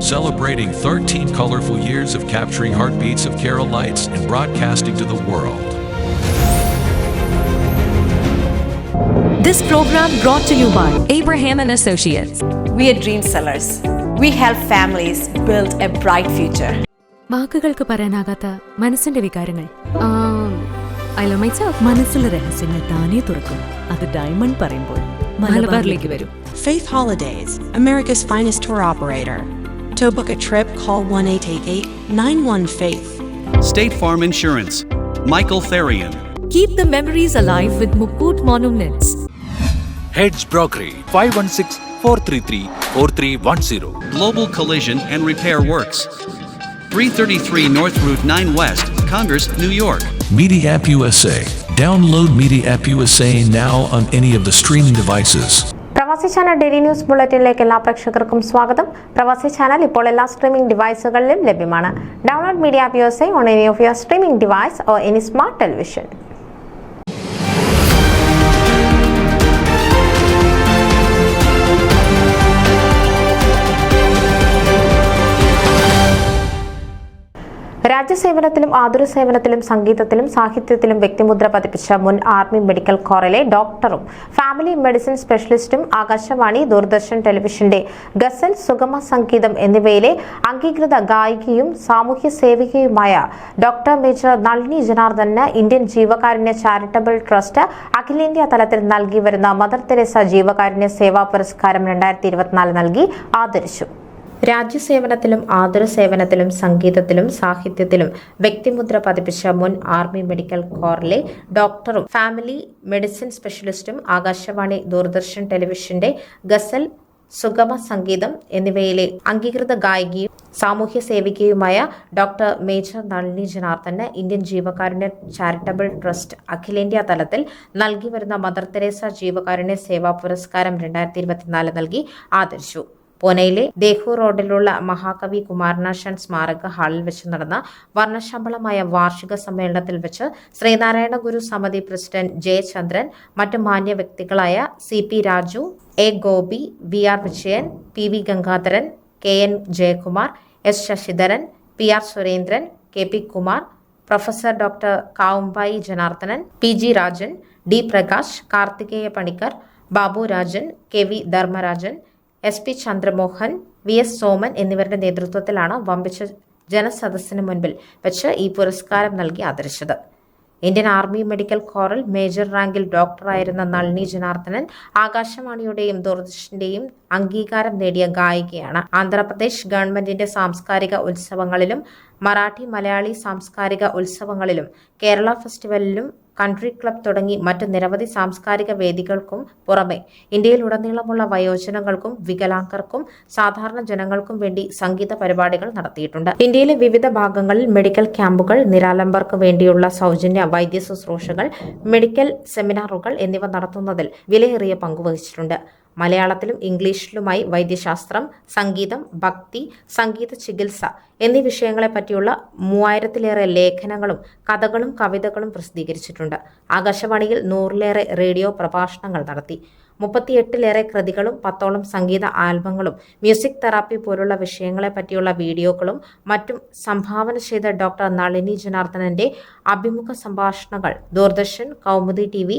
celebrating 13 colorful years of capturing heartbeats of Kerala lights and broadcasting to the world. This program brought to you by Abraham and Associates. We are dream sellers. We help families build a bright future. വാക്കുകൾക്ക് പറയാനാകാത്ത മനസ്സിന്റെ വികാരങ്ങൾ. I love myself. മനസ്സിലെ രഹസ്യങ്ങൾ താനേ തുറക്കും. അത് diamond പറയുമ്പോൾ മലബാറിലേക്ക് വരും. Faith Holidays, America's finest tour operator. To book a trip, call 1-888-91-FAITH. State Farm Insurance, Michael Therian. Keep the memories alive with Mukut Monuments. Heads Brokery 516-433-4310. Global Collision and Repair Works, 333 North Route 9 West, Congress, New York. Media App USA. Download Media App USA now on any of the streaming devices. പ്രവാസി channel daily news ബുള്ളറ്റിനിലേക്ക് എല്ലാ പ്രേക്ഷകർക്കും സ്വാഗതം. പ്രവാസി channel ഇപ്പോൾ എല്ലാ streaming ഡിവൈസുകളിലും ലഭ്യമാണ്. Download media app USA on any of your streaming device or any smart television. രാജ്യസേവനത്തിലും ആതുര സേവനത്തിലും സംഗീതത്തിലും സാഹിത്യത്തിലും വ്യക്തിമുദ്ര പതിപ്പിച്ച മുൻ ആർമി മെഡിക്കൽ കോറിലെ ഡോക്ടറും ഫാമിലി മെഡിസിൻ സ്പെഷ്യലിസ്റ്റും ആകാശവാണി, ദൂരദർശൻ ടെലിവിഷന്റെ ഗസൽ, സുഗമ സംഗീതം എന്നിവയിലെ അംഗീകൃത ഗായികയും സാമൂഹ്യ സേവികയുമായ ഡോക്ടർ മേജർ നളിനി ജനാർദ്ദനന് ഇന്ത്യൻ ജീവകാരുണ്യ ചാരിറ്റബിൾ ട്രസ്റ്റ് അഖിലേന്ത്യാ തലത്തിൽ നൽകി വരുന്ന മദർ തെരേസ ജീവകാരുണ്യ സേവാ പുരസ്കാരം 2024 നൽകി ആദരിച്ചു. രാജ്യസേവനത്തിലും ആതുര സേവനത്തിലും സംഗീതത്തിലും സാഹിത്യത്തിലും വ്യക്തിമുദ്ര പതിപ്പിച്ച മുൻ ആർമി മെഡിക്കൽ കോറിലെ ഡോക്ടറും ഫാമിലി മെഡിസിൻ സ്പെഷ്യലിസ്റ്റും ആകാശവാണി, ദൂരദർശൻ ടെലിവിഷന്റെ ഗസൽ, സുഗമ സംഗീതം എന്നിവയിലെ അംഗീകൃത ഗായികയും സാമൂഹ്യ സേവികയുമായ ഡോക്ടർ മേജർ നളിനി ജനാർദ്ദനന് ഇന്ത്യൻ ജീവകാരുണ്യ ചാരിറ്റബിൾ ട്രസ്റ്റ് അഖിലേന്ത്യാ തലത്തിൽ നൽകി വരുന്ന മദർ തെരേസ ജീവകാരുണ്യ സേവാ പുരസ്കാരം 2024 നൽകി ആദരിച്ചു. പൂനെയിലെ ദേഹു റോഡിലുള്ള മഹാകവി കുമാരനാശാൻ സ്മാരക ഹാളിൽ വെച്ച് നടന്ന വർണ്ണശബളമായ വാർഷിക സമ്മേളനത്തിൽ വെച്ച് ശ്രീനാരായണ ഗുരു സമിതി പ്രസിഡന്റ് ജയചന്ദ്രൻ, മറ്റ് മാന്യ വ്യക്തികളായ CP Raju, A Gopi, VR Vijayan, PV Gangadharan, KN Jayakumar, S Sasidharan, PR Surendran, KP Kumar, professor doctor Kavumbayi Janardhanan, PG Rajan, D Prakash, Karthikeya Panicker, Babu Rajan, KV Dharmarajan, SP Chandramohan, VS Soman എന്നിവരുടെ നേതൃത്വത്തിലാണ് വമ്പിച്ച ജനസദസ്സിന് മുൻപിൽ വെച്ച് ഈ പുരസ്കാരം നൽകി ആദരിച്ചത്. ഇന്ത്യൻ ആർമി മെഡിക്കൽ കോറിൽ മേജർ റാങ്കിൽ ഡോക്ടറായിരുന്ന നളിനി ജനാർദ്ദനൻ ആകാശവാണിയുടെയും ദൂരദർശന്റെയും അംഗീകാരം നേടിയ ഗായികയാണ്. ആന്ധ്രാപ്രദേശ് ഗവൺമെന്റിന്റെ സാംസ്കാരിക ഉത്സവങ്ങളിലും മറാഠി, മലയാളി സാംസ്കാരിക ഉത്സവങ്ങളിലും കേരള ഫെസ്റ്റിവലിലും കൺട്രി ക്ലബ് തുടങ്ങി മറ്റ് നിരവധി സാംസ്കാരിക വേദികൾക്കും പുറമെ ഇന്ത്യയിലുടനീളമുള്ള വയോജനങ്ങൾക്കും വികലാംഗർക്കും സാധാരണ ജനങ്ങൾക്കും വേണ്ടി സംഗീത പരിപാടികൾ നടത്തിയിട്ടുണ്ട്. ഇന്ത്യയിലെ വിവിധ ഭാഗങ്ങളിൽ മെഡിക്കൽ ക്യാമ്പുകൾ, നിരാലംബർക്ക് വേണ്ടിയുള്ള സൗജന്യ വൈദ്യ ശുശ്രൂഷകൾ, മെഡിക്കൽ സെമിനാറുകൾ എന്നിവ നടത്തുന്നതിൽ വിലയേറിയ പങ്കുവഹിച്ചിട്ടുണ്ട്. മലയാളത്തിലും ഇംഗ്ലീഷിലുമായി വൈദ്യശാസ്ത്രം, സംഗീതം, ഭക്തി, സംഗീത ചികിത്സ എന്നീ വിഷയങ്ങളെ പറ്റിയുള്ള 3000-ലേറെ ലേഖനങ്ങളും കഥകളും കവിതകളും പ്രസിദ്ധീകരിച്ചിട്ടുണ്ട്. ആകാശവാണിയിൽ 100-ലേറെ റേഡിയോ പ്രഭാഷണങ്ങൾ നടത്തി. 38-ലേറെ കൃതികളും 10ഓളം സംഗീത ആൽബങ്ങളും മ്യൂസിക് തെറാപ്പി പോലുള്ള വിഷയങ്ങളെ പറ്റിയുള്ള വീഡിയോകളും മറ്റും സംഭാവന ചെയ്ത ഡോക്ടർ നളിനി ജനാർദ്ദനന്റെ അഭിമുഖ സംഭാഷണങ്ങൾ ദൂരദർശൻ, കൗമുദി TV,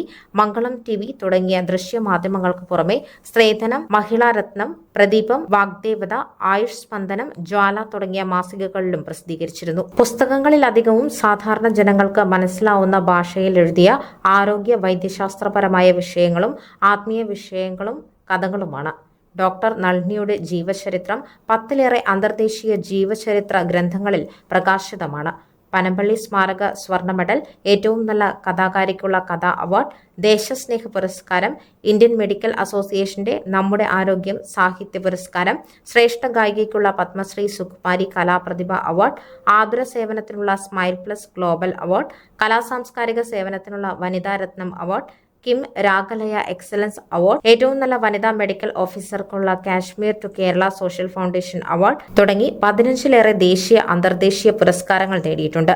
മംഗളം TV തുടങ്ങിയ ദൃശ്യമാധ്യമങ്ങൾക്ക് പുറമെ സ്ത്രീധനം, മഹിളാരത്നം, പ്രദീപം, വാഗ്ദേവത, ആയുഷ് സ്പന്ദനം, ജ്വാല തുടങ്ങിയ മാസികകളിലും പ്രസിദ്ധീകരിച്ചിരുന്നു. പുസ്തകങ്ങളിലധികവും സാധാരണ ജനങ്ങൾക്ക് മനസ്സിലാവുന്ന ഭാഷയിൽ എഴുതിയ ആരോഗ്യ വൈദ്യശാസ്ത്രപരമായ വിഷയങ്ങളും ആത്മീയ വിഷയങ്ങളും കഥകളുമാണ്. ഡോക്ടർ നളിനിയുടെ ജീവചരിത്രം 10-ലേറെ അന്തർദേശീയ ജീവചരിത്ര ഗ്രന്ഥങ്ങളിൽ പ്രകാശിതമാണ്. പനമ്പള്ളി സ്മാരക സ്വർണ്ണ മെഡൽ, ഏറ്റവും നല്ല കഥാകാരിക്കുള്ള കഥാ അവാർഡ്, ദേശസ്നേഹ പുരസ്കാരം, ഇന്ത്യൻ മെഡിക്കൽ അസോസിയേഷന്റെ നമ്മുടെ ആരോഗ്യം സാഹിത്യ പുരസ്കാരം, ശ്രേഷ്ഠ ഗായികയ്ക്കുള്ള പത്മശ്രീ സുകുമാരി കലാപ്രതിഭ അവാർഡ്, ആതുര സേവനത്തിനുള്ള സ്മൈൽ പ്ലസ് ഗ്ലോബൽ അവാർഡ്, കലാസാംസ്കാരിക സേവനത്തിനുള്ള വനിതാരത്നം അവാർഡ്, കിം രാഗലയ എക്സലൻസ് അവാർഡ്, ഏറ്റവും നല്ല വനിതാ മെഡിക്കൽ ഓഫീസർക്കുള്ള Kashmir to Kerala social foundation award തുടങ്ങി 15-ലേറെ ദേശീയ, അന്തർദേശീയ പുരസ്കാരങ്ങൾ നേടിയിട്ടുണ്ട്.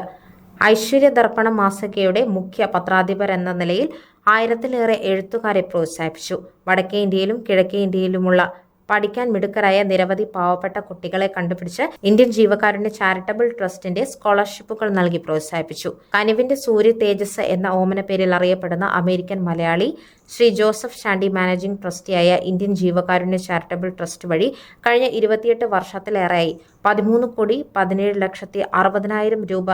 ഐശ്വര്യ ദർപ്പണ മാസികയുടെ മുഖ്യ പത്രാധിപർ എന്ന നിലയിൽ 1000-ലേറെ എഴുത്തുകാരെ പ്രോത്സാഹിപ്പിച്ചു. വടക്കേ ഇന്ത്യയിലും കിഴക്കേ ഇന്ത്യയിലുമുള്ള പഠിക്കാൻ മിടുക്കരായ നിരവധി പാവപ്പെട്ട കുട്ടികളെ കണ്ടുപിടിച്ച് ഇന്ത്യൻ ജീവകാരുണ്യ ചാരിറ്റബിൾ ട്രസ്റ്റിന്റെ സ്കോളർഷിപ്പുകൾ നൽകി പ്രോത്സാഹിപ്പിച്ചു. കനിവിന്റെ സൂര്യ തേജസ് എന്ന ഓമന പേരിൽ അറിയപ്പെടുന്ന American Malayali Shri Joseph Shandy managing ട്രസ്റ്റിയായ ഇന്ത്യൻ ജീവകാരുണ്യ ചാരിറ്റബിൾ ട്രസ്റ്റ് വഴി കഴിഞ്ഞ 28 വർഷത്തിലേറെയായി 13,17,60,000 രൂപ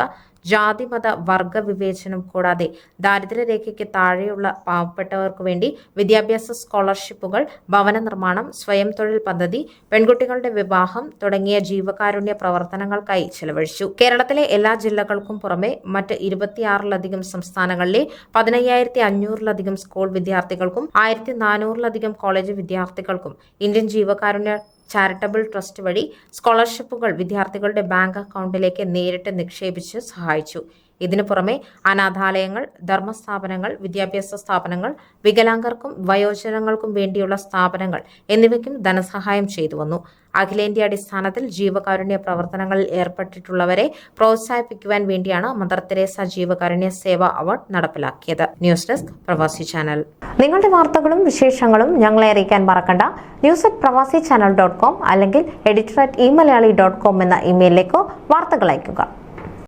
ജാതിമത വർഗ വിവേചനം കൂടാതെ ദാരിദ്ര്യരേഖയ്ക്ക് താഴെയുള്ള പാവപ്പെട്ടവർക്ക് വേണ്ടി വിദ്യാഭ്യാസ സ്കോളർഷിപ്പുകൾ, ഭവന നിർമ്മാണം, സ്വയം തൊഴിൽ പദ്ധതി, പെൺകുട്ടികളുടെ വിവാഹം തുടങ്ങിയ ജീവകാരുണ്യ പ്രവർത്തനങ്ങൾക്കായി ചെലവഴിച്ചു. കേരളത്തിലെ എല്ലാ ജില്ലകൾക്കും പുറമെ മറ്റ് 26-ലധികം സംസ്ഥാനങ്ങളിലെ 15,500-ലധികം സ്കൂൾ വിദ്യാർത്ഥികൾക്കും 1,400-ലധികം കോളേജ് വിദ്യാർത്ഥികൾക്കും ഇന്ത്യൻ ജീവകാരുണ്യ ചാരിറ്റബിൾ ട്രസ്റ്റ് വഴി സ്കോളർഷിപ്പുകൾ വിദ്യാർത്ഥികളുടെ ബാങ്ക് അക്കൗണ്ടിലേക്ക് നേരിട്ട് നിക്ഷേപിച്ച് സഹായിച്ചു. ഇതിനു പുറമെ അനാഥാലയങ്ങൾ, ധർമ്മസ്ഥാപനങ്ങൾ, വിദ്യാഭ്യാസ സ്ഥാപനങ്ങൾ, വികലാംഗർക്കും വയോജനങ്ങൾക്കും വേണ്ടിയുള്ള സ്ഥാപനങ്ങൾ എന്നിവയ്ക്കും ധനസഹായം ചെയ്തു വന്നു. അഖിലേന്ത്യാ അടിസ്ഥാനത്തിൽ ജീവകാരുണ്യ പ്രവർത്തനങ്ങളിൽ ഏർപ്പെട്ടിട്ടുള്ളവരെ പ്രോത്സാഹിപ്പിക്കുവാൻ വേണ്ടിയാണ് മദർ തെരേസ ജീവകാരുണ്യ സേവ അവാർഡ് നടപ്പിലാക്കിയത്. ന്യൂസ് ഡെസ്ക് പ്രവാസി ചാനൽ. നിങ്ങളുടെ വാർത്തകളും വിശേഷങ്ങളും ഞങ്ങളെ അറിയിക്കാൻ മറക്കണ്ട. news@pravasichannel.com അല്ലെങ്കിൽ editor@eMalayali.com എന്ന ഇമെയിലിലേക്ക് വാർത്തകൾ അയയ്ക്കുക.